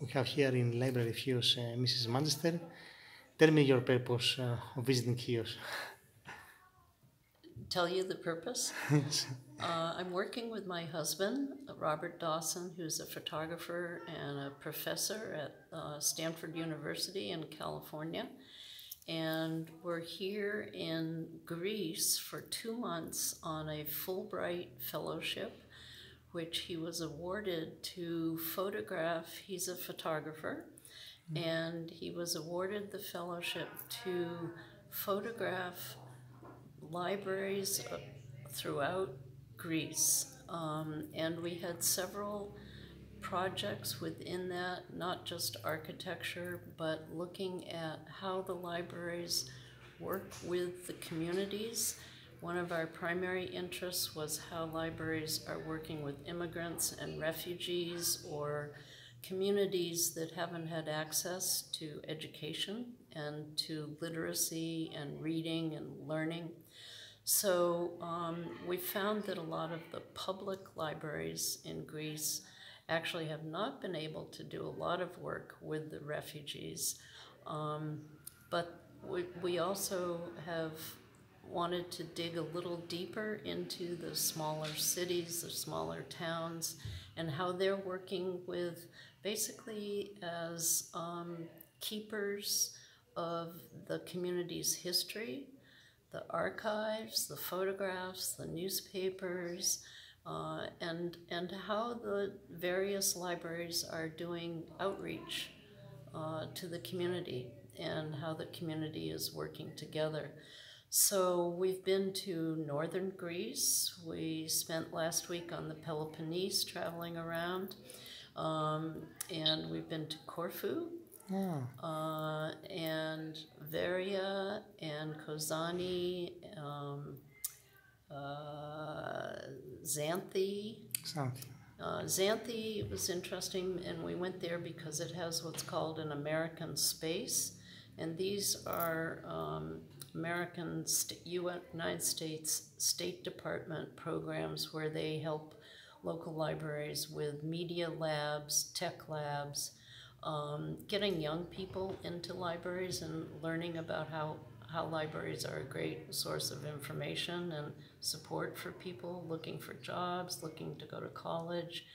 we have here in Library Chios Mrs. Manchester. Tell me your purpose of visiting Chios. Tell you the purpose? Yes. I'm working with my husband, Robert Dawson, who's a photographer and a professor at Stanford University in California. And we're here in Greece for 2 months on a Fulbright fellowship, which he was awarded to photograph. He's a photographer, and he was awarded the fellowship to photograph libraries throughout Greece. And we had several projects within that, not just architecture, but looking at how the libraries work with the communities. One of our primary interests was how libraries are working with immigrants and refugees or communities that haven't had access to education and to literacy and reading and learning. So we found that a lot of the public libraries in Greece actually have not been able to do a lot of work with the refugees. But we also have wanted to dig a little deeper into the smaller cities, the smaller towns, and how they're working with basically as keepers of the community's history, the archives, the photographs, the newspapers, and how the various libraries are doing outreach to the community and how the community is working together. So we've been to northern Greece. We spent last week on the Peloponnese traveling around, and we've been to Corfu, and Veria and Kozani, Xanthi. Xanthi was interesting, and we went there because it has what's called an American space, and these are United States State Department programs where they help local libraries with media labs, tech labs, getting young people into libraries and learning about how libraries are a great source of information and support for people looking for jobs, looking to go to college,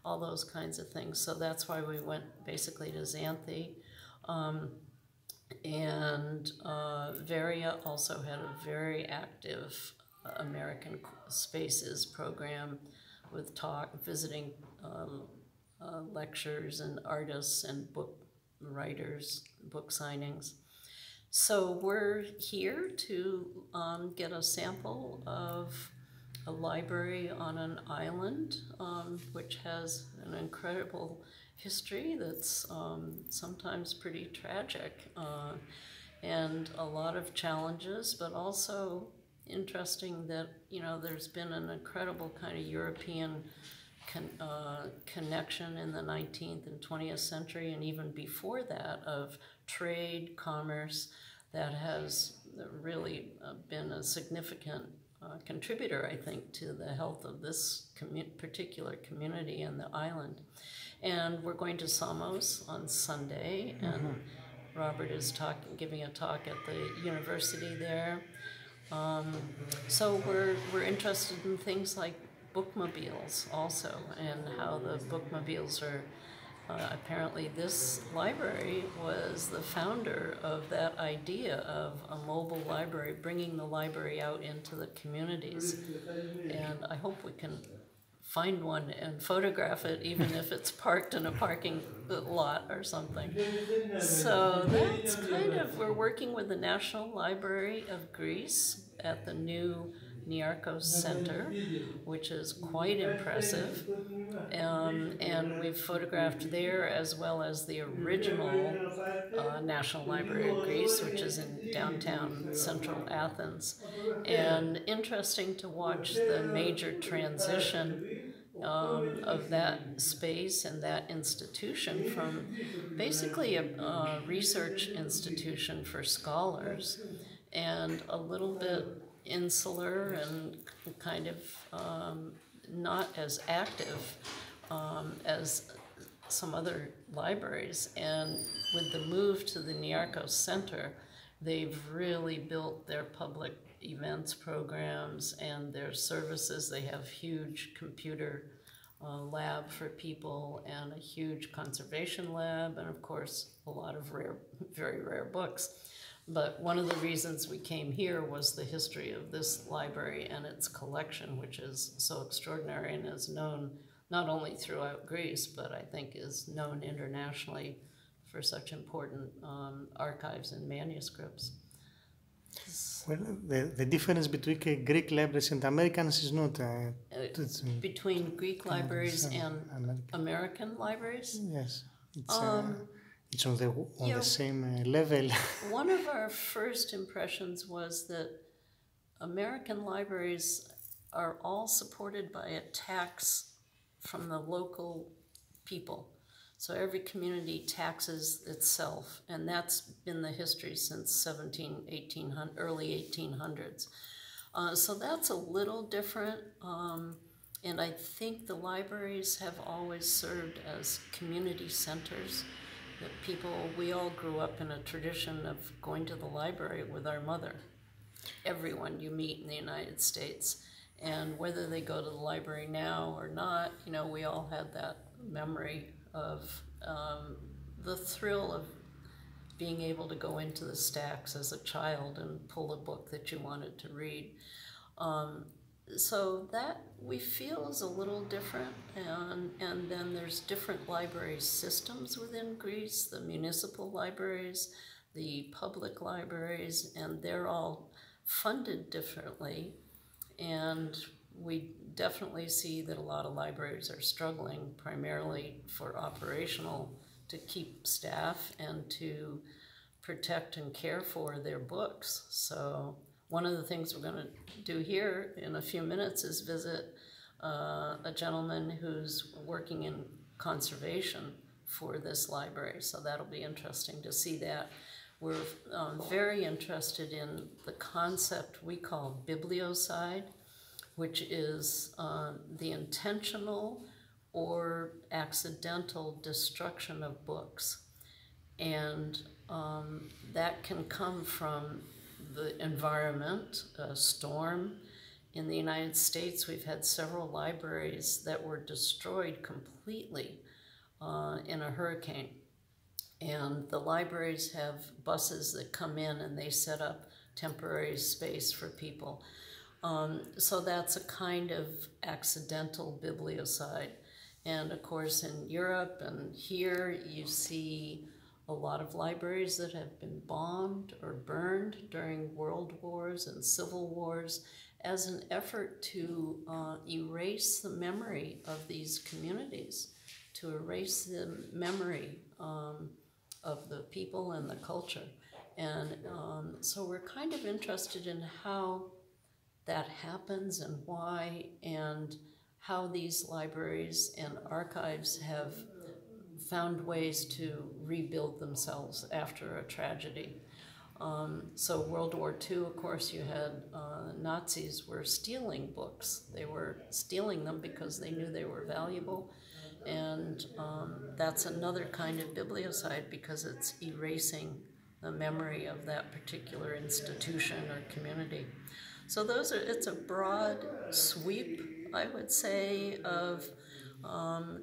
all those kinds of things. So that's why we went basically to Xanthi. And Veria also had a very active American Spaces program with visiting lectures and artists and book writers, book signings. So we're here to get a sample of a library on an island, which has an incredible history that's sometimes pretty tragic, and a lot of challenges, but also interesting that, you know, there's been an incredible kind of European connection in the 19th and 20th century, and even before that, of trade, commerce, that has really been a significant contributor, I think, to the health of this particular community and the island. And we're going to Samos on Sunday, and Robert is giving a talk at the university there. So we're interested in things like bookmobiles also, and how the bookmobiles are, apparently this library was the founder of that idea of a mobile library, bringing the library out into the communities. And I hope we can find one and photograph it, even if it's parked in a parking lot or something. So that's kind of, we're working with the National Library of Greece at the new Niarchos Center, which is quite impressive. And we've photographed there, as well as the original National Library of Greece, which is in downtown central Athens. And interesting to watch the major transition of that space and that institution from basically a research institution for scholars and a little bit insular and kind of not as active as some other libraries, and with the move to the Niarchos Center, they've really built their public events programs and their services. They have huge computer lab for people and a huge conservation lab, and of course a lot of rare, very rare books. But one of the reasons we came here was the history of this library and its collection, which is so extraordinary and is known not only throughout Greece, but I think is known internationally for such important archives and manuscripts. Well, the difference between Greek libraries and Americans is not... between Greek libraries and American libraries? Yes. It's on the same level. One of our first impressions was that American libraries are all supported by a tax from the local people. So every community taxes itself, and that's been the history since early 1800s. So that's a little different, and I think the libraries have always served as community centers. That we all grew up in a tradition of going to the library with our mother. Everyone you meet in the United States. And whether they go to the library now or not, you know, we all had that memory of the thrill of being able to go into the stacks as a child and pull a book that you wanted to read. So that we feel is a little different, and then there's different library systems within Greece, the municipal libraries, the public libraries, and they're all funded differently. And we definitely see that a lot of libraries are struggling primarily for operational, to keep staff and to protect and care for their books. So one of the things we're going to do here in a few minutes is visit a gentleman who's working in conservation for this library. So that'll be interesting to see that. We're very interested in the concept we call bibliocide, which is the intentional or accidental destruction of books. And that can come from the environment, a storm. In the United States, we've had several libraries that were destroyed completely in a hurricane. And the libraries have buses that come in and they set up temporary space for people. So that's a kind of accidental bibliocide. And of course in Europe and here you see a lot of libraries that have been bombed or burned during world wars and civil wars as an effort to erase the memory of these communities, to erase the memory of the people and the culture. And so we're kind of interested in how that happens and why, and how these libraries and archives have found ways to rebuild themselves after a tragedy. So World War II, of course, you had Nazis were stealing books. They were stealing them because they knew they were valuable. And that's another kind of bibliocide because it's erasing the memory of that particular institution or community. So it's a broad sweep, I would say, of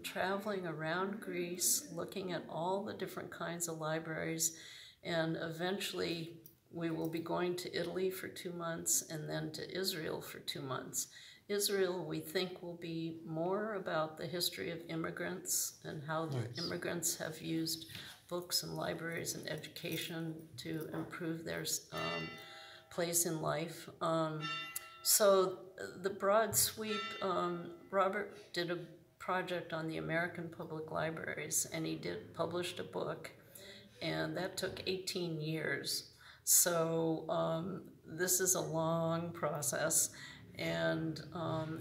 traveling around Greece, looking at all the different kinds of libraries, and eventually we will be going to Italy for 2 months and then to Israel for 2 months. Israel, we think, will be more about the history of immigrants and how the immigrants have used books and libraries and education to improve their place in life. So the broad sweep, Robert did a project on the American public libraries, and he published a book, and that took 18 years. So this is a long process, and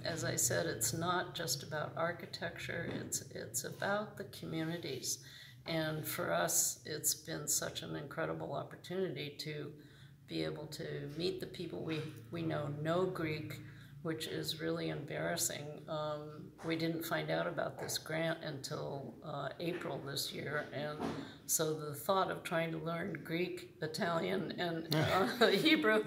as I said, it's not just about architecture, it's about the communities. And for us, it's been such an incredible opportunity to be able to meet the people we know Greek, which is really embarrassing. We didn't find out about this grant until April this year, and so the thought of trying to learn Greek, Italian, and Hebrew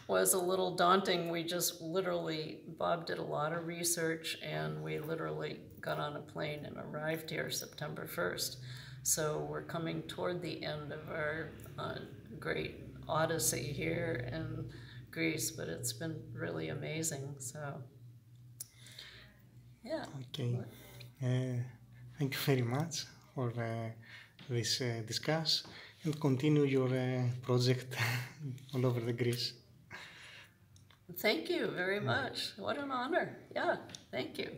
was a little daunting. We just literally, Bob did a lot of research, and we literally got on a plane and arrived here September 1st. So we're coming toward the end of our great odyssey here in Greece, but it's been really amazing. So, yeah. Okay. Thank you very much for this discuss, and continue your project all over the Greece. Thank you very much. What an honor. Yeah, thank you.